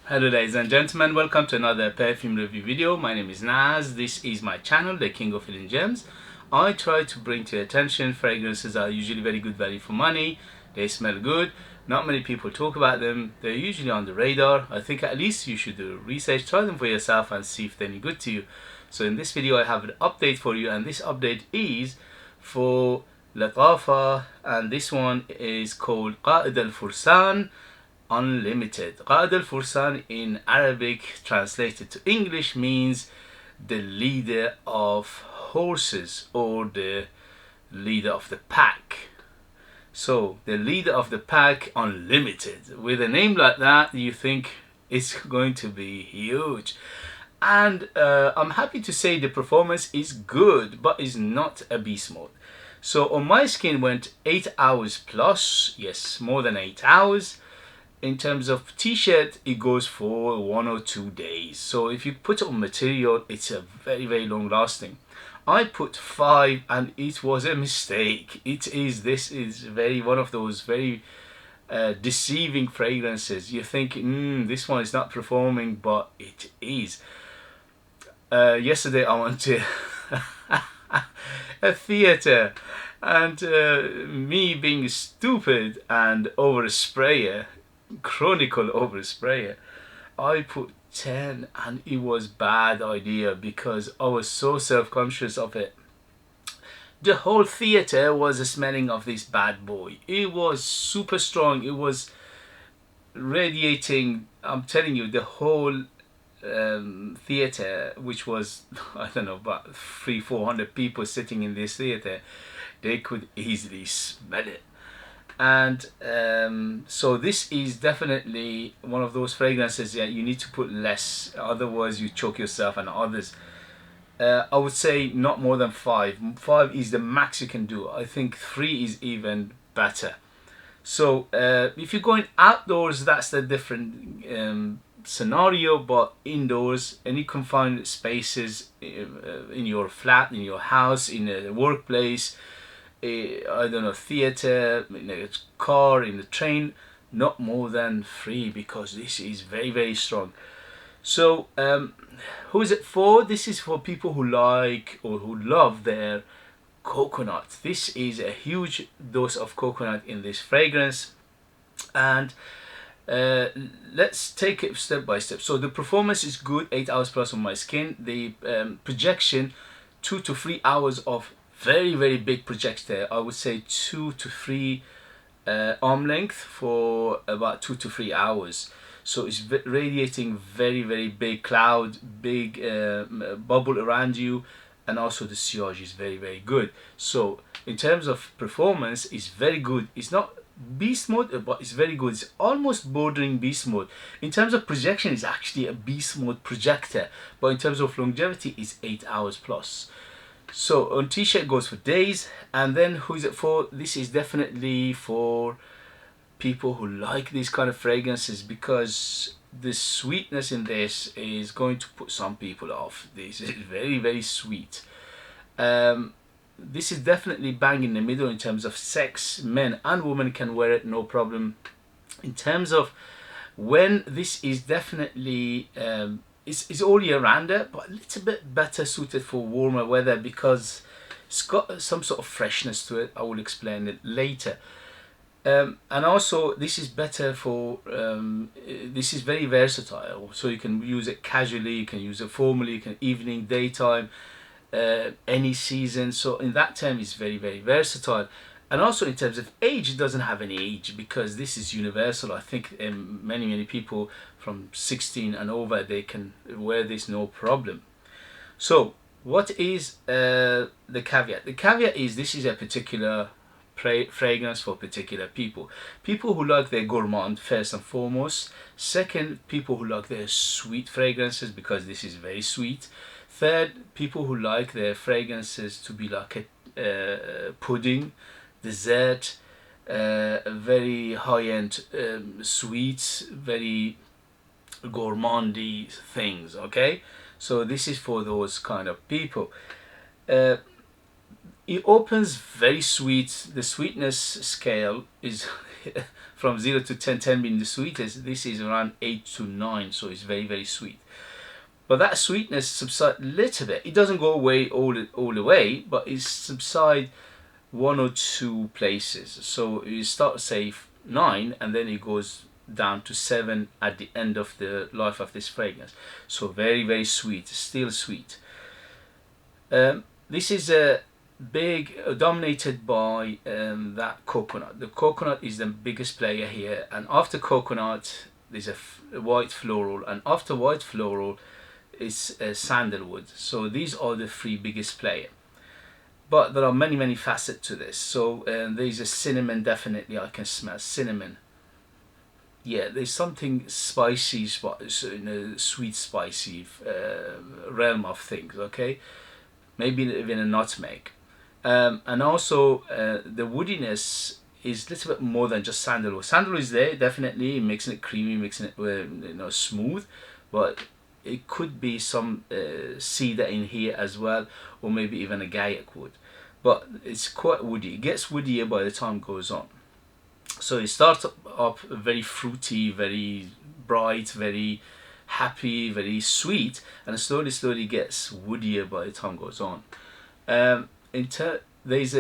Hello ladies and gentlemen, welcome to another perfume review video. My name is Naz. This is my channel, the King of Hidden Gems. I try to bring to your attention fragrances that are usually very good value for money. They smell good. Not many people talk about them. They're usually on the radar. I think at least you should do research, try them for yourself and see if they're any good to you. So in this video I have an update for you, and this update is for Lattafa, and this one is called Qaa'ed Al Fursan Unlimited. Qaa'ed Al Fursan in Arabic translated to English means the leader of horses, or the leader of the pack. So the leader of the pack unlimited. With a name like that, you think it's going to be huge. And I'm happy to say the performance is good, but is not a beast mode. So on my skin went 8 hours plus, yes, more than 8 hours. In terms of t-shirt, it goes for 1 or 2 days. So if you put it on material, it's a very long lasting. I put 5 and it was a mistake. This is one of those very deceiving fragrances. You think this one is not performing, but it is. Yesterday I went to a theater, and me being stupid and over sprayer, chronicle over sprayer, I put 10, and it was bad idea because I was so self-conscious of it. The whole theater was smelling of this bad boy. It was super strong. It was radiating. I'm telling you, the whole theater, which was I don't know, about 300-400 people sitting in this theater, they could easily smell it. And so this is definitely one of those fragrances that you need to put less, otherwise you choke yourself and others. I would say not more than 5. 5 is the max you can do. I think 3 is even better. So if you're going outdoors, that's the different scenario, but indoors, any confined spaces, in your flat, in your house, in a workplace, I don't know, theater, in a car, in the train, not more than 3, because this is very strong. So who is it for? This is for people who like or who love their coconut. This is a huge dose of coconut in this fragrance. And let's take it step by step. So the performance is good, 8 hours plus on my skin. The projection, 2 to 3 hours of very big projector. I would say 2 to 3 arm length for about 2 to 3 hours. So it's radiating very big cloud, big bubble around you, and also the sillage is very good. So in terms of performance, it's very good. It's not beast mode, but it's very good. It's almost bordering beast mode. In terms of projection, it's actually a beast mode projector, but in terms of longevity, it's 8 hours plus. So on t-shirt goes for days. And then who is it for? This is definitely for people who like these kind of fragrances, because the sweetness in this is going to put some people off. This is very sweet. This is definitely bang in the middle in terms of sex. Men and women can wear it, no problem. In terms of when, this is definitely it's all year rounder, but a little bit better suited for warmer weather because it's got some sort of freshness to it. I will explain it later. And also this is better for this is very versatile, so you can use it casually, you can use it formally, you can evening, daytime, any season. So in that term it's very versatile. And also in terms of age, it doesn't have any age because this is universal. I think many people from 16 and over, they can wear this no problem. So what is the caveat? The caveat is this is a particular fragrance for particular people. People who like their gourmand first and foremost. Second, people who like their sweet fragrances because this is very sweet. Third, people who like their fragrances to be like a pudding, dessert, very high-end sweets, very gourmandy things. Okay, so this is for those kind of people. It opens very sweet. The sweetness scale is from 0 to 10, 10 being the sweetest, this is around 8 to 9, so it's very, very sweet. But that sweetness subsides a little bit. It doesn't go away all the way, but it subsides one or two places. So you start say 9, and then it goes down to 7 at the end of the life of this fragrance. So very, very sweet, still sweet. This is a big dominated by that coconut. The coconut is the biggest player here, and after coconut there's a white floral, and after white floral is sandalwood. So these are the 3 biggest player, but there are many, many facets to this. So there's a cinnamon, definitely I can smell cinnamon. Yeah, there's something spicy, in a sweet spicy realm of things, okay, maybe even a nutmeg. And also the woodiness is a little bit more than just sandalwood. Sandalwood is there, definitely mixing it creamy, mixing it smooth, but it could be some cedar in here as well, or maybe even a gaiac wood. But it's quite woody. It gets woodier by the time it goes on. So it starts up very fruity, very bright, very happy, very sweet, and slowly, slowly gets woodier by the time it goes on. There's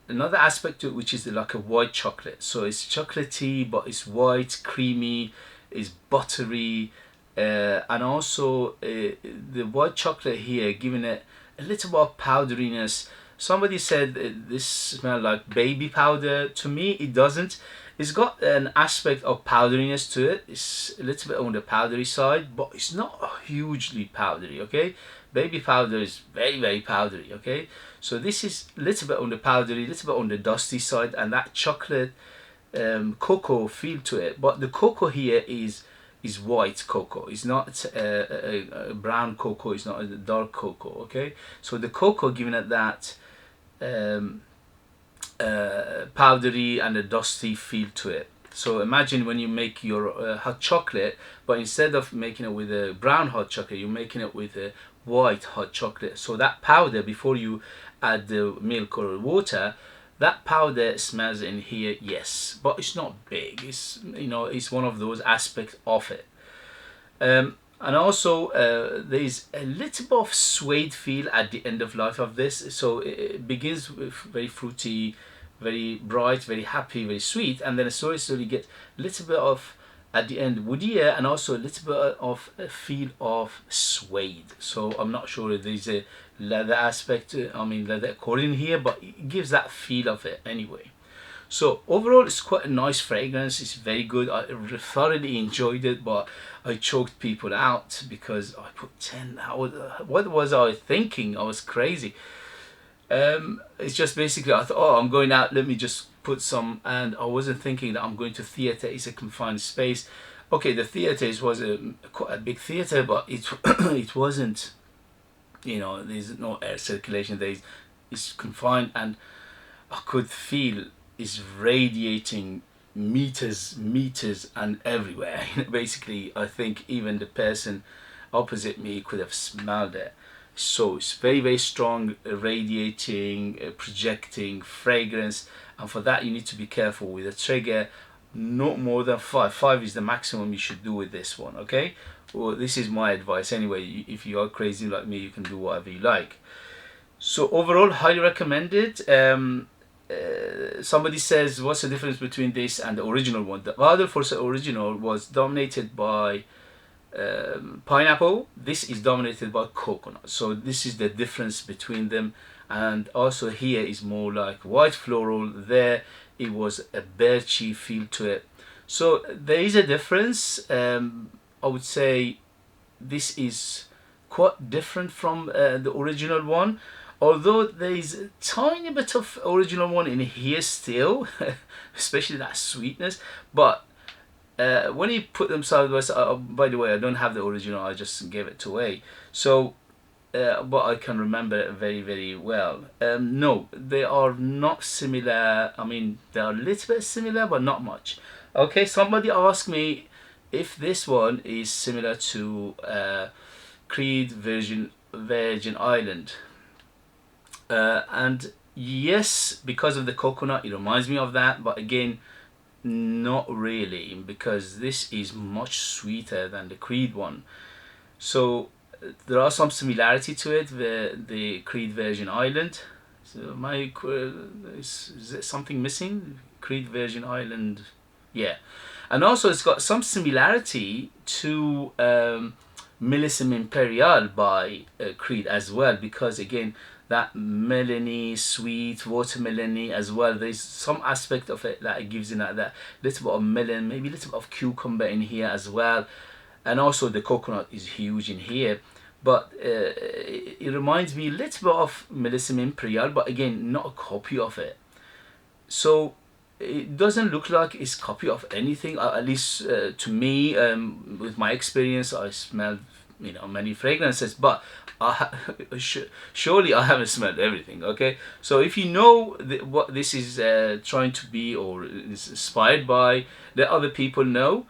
another aspect to it, which is like a white chocolate. So it's chocolatey, but it's white, creamy, it's buttery, and also the white chocolate here giving it a little bit of powderiness. Somebody said this smells like baby powder. To me, it doesn't. It's got an aspect of powderiness to it. It's a little bit on the powdery side, but it's not hugely powdery, okay? Baby powder is very, very powdery, okay? So this is a little bit on the powdery, a little bit on the dusty side, and that chocolate cocoa feel to it. But the cocoa here is white cocoa. It's not a brown cocoa. It's not a dark cocoa, okay? So the cocoa giving it that powdery and a dusty feel to it. So imagine when you make your hot chocolate, but instead of making it with a brown hot chocolate, you're making it with a white hot chocolate. So that powder, before you add the milk or water, that powder smells in here, yes, but it's not big. It's, it's one of those aspects of it. And also there's a little bit of suede feel at the end of life of this. So it begins with very fruity, very bright, very happy, very sweet, and then slowly get a little bit of, at the end, woodier, and also a little bit of a feel of suede. So I'm not sure if there's a leather aspect, leather accord in here, but it gives that feel of it anyway. So overall, it's quite a nice fragrance. It's very good. I thoroughly enjoyed it, but I choked people out because I put 10. What was I thinking? I was crazy. It's just basically I thought, oh, I'm going out, let me just put some, and I wasn't thinking that I'm going to theater. It's a confined space. Okay, the theater was quite a big theater, but it wasn't, there's no air circulation. It's confined, and I could feel it's radiating meters and everywhere. Basically, I think even the person opposite me could have smelled it. So it's very, very strong, radiating, projecting fragrance, and for that you need to be careful with a trigger. Not more than 5. 5 is the maximum you should do with this one, okay? Well, this is my advice anyway. If you are crazy like me, you can do whatever you like. So overall, highly recommended. Somebody says, what's the difference between this and the original one? The Qaa'ed Al Fursan original was dominated by pineapple. This is dominated by coconut. So this is the difference between them. And also here is more like white floral. There it was a birchy feel to it. So there is a difference. I would say this is quite different from the original one, although there is a tiny bit of original one in here still, especially that sweetness. But when you put them side by side, by the way, I don't have the original, I just gave it away. So but I can remember it very, very well. No, they are not similar. I mean, they are a little bit similar, but not much. Okay, somebody asked me if this one is similar to Qaa'ed Virgin Island. And yes, because of the coconut, it reminds me of that. But again, not really, because this is much sweeter than the Creed one. So there are some similarity to it, the Creed Virgin Island. So is there something missing? Creed Virgin Island, yeah. And also it's got some similarity to Millésime Imperial by Creed as well, because again that melony, sweet, watermelony as well. There's some aspect of it that it gives in that little bit of melon, maybe a little bit of cucumber in here as well. And also the coconut is huge in here. But it reminds me a little bit of Millésime Imperial, but again, not a copy of it. So it doesn't look like it's a copy of anything, at least to me. With my experience, I smelled many fragrances, but surely I haven't smelled everything. Okay, so if you know what this is trying to be or is inspired by, let other people know.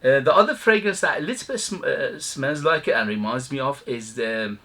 The other fragrance that a little bit smells like it and reminds me of is the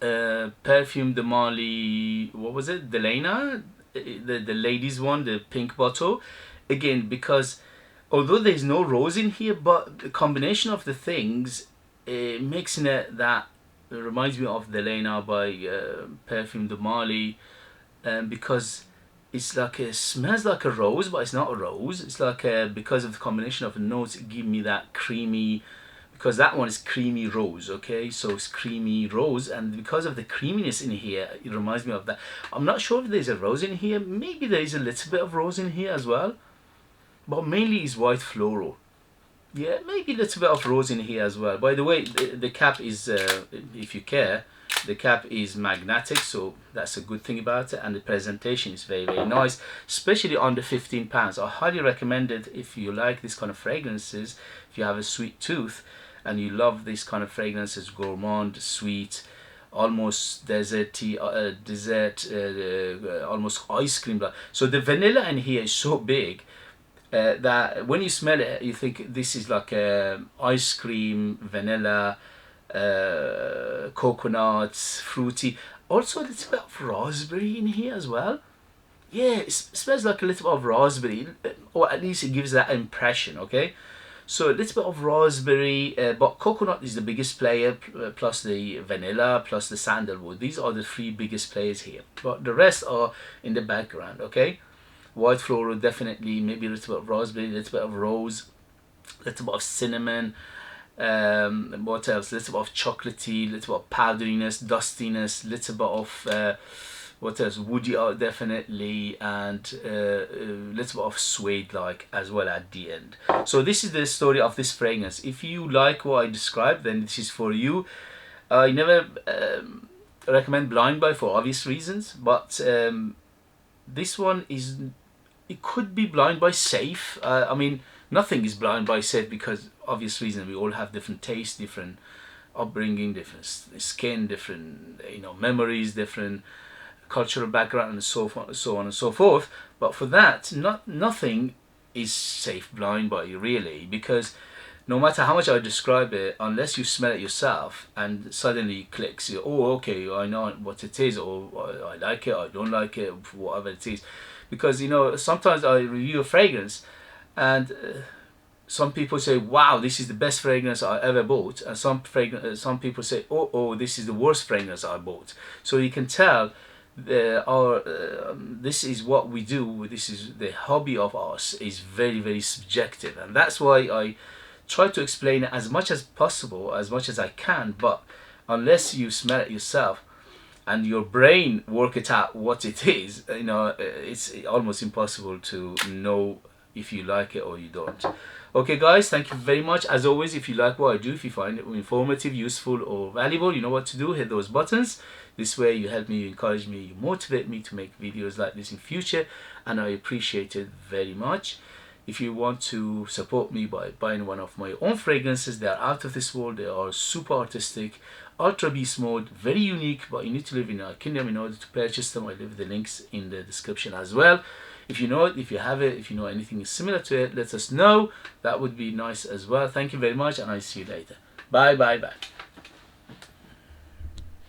Perfume de Mali. What was it? Delena, the ladies one, the pink bottle. Again, because although there's no rose in here, but the combination of the things mixing it, that reminds me of Delena by Perfume de Mali, because it's like it smells like a rose, but it's not a rose. It's like because of the combination of the notes, it give me that creamy, because that one is creamy rose. Okay, so it's creamy rose, and because of the creaminess in here, it reminds me of that. I'm not sure if there's a rose in here. Maybe there is a little bit of rose in here as well, but mainly it's white floral. Yeah, maybe a little bit of rose in here as well. By the way, the cap is, if you care, the cap is magnetic, so that's a good thing about it, and the presentation is very, very nice, especially under £15. I highly recommend it if you like this kind of fragrances, if you have a sweet tooth and you love this kind of fragrances, gourmand, sweet, almost desserty, almost ice cream. So the vanilla in here is so big that when you smell it, you think this is like ice cream, vanilla, coconuts, fruity. Also a little bit of raspberry in here as well. Yeah, it smells like a little bit of raspberry, or at least it gives that impression. Okay, so a little bit of raspberry, but coconut is the biggest player, plus the vanilla, plus the sandalwood. These are the three biggest players here, but the rest are in the background. Okay, white floral definitely, maybe a little bit of raspberry, a little bit of rose, a little bit of cinnamon. What else? A little bit of chocolatey, little bit of powderiness, dustiness, little bit of what else? Woody out definitely, and little bit of suede like as well at the end. So this is the story of this fragrance. If you like what I described, then this is for you. I never recommend blind buy for obvious reasons, but this one is, it could be blind buy safe. I mean, nothing is blind buy safe because obvious reason. We all have different tastes, different upbringing, different skin, different memories, different cultural background, and so on and so forth. But for that, nothing is safe blind buy really, because no matter how much I describe it, unless you smell it yourself and suddenly it clicks, oh okay, I know what it is, or I like it, I don't like it, whatever it is. Because sometimes I review a fragrance and some people say, wow, this is the best fragrance I ever bought, and some people say, oh, this is the worst fragrance I bought. So you can tell this is what we do, this is the hobby of ours, is very, very subjective, and that's why I try to explain it as much as possible, as much as I can. But unless you smell it yourself and your brain work it out what it is, it's almost impossible to know if you like it or you don't. Okay guys, thank you very much. As always, if you like what I do, if you find it informative, useful or valuable, you know what to do. Hit those buttons. This way you help me, you encourage me, you motivate me to make videos like this in future, and I appreciate it very much. If you want to support me by buying one of my own fragrances, they are out of this world, they are super artistic, ultra beast mode, very unique, but you need to live in our kingdom in order to purchase them. I leave the links in the description as well. If you know it, if you have it, if you know anything is similar to it, let us know. That would be nice as well. Thank you very much, and I'll see you later. Bye.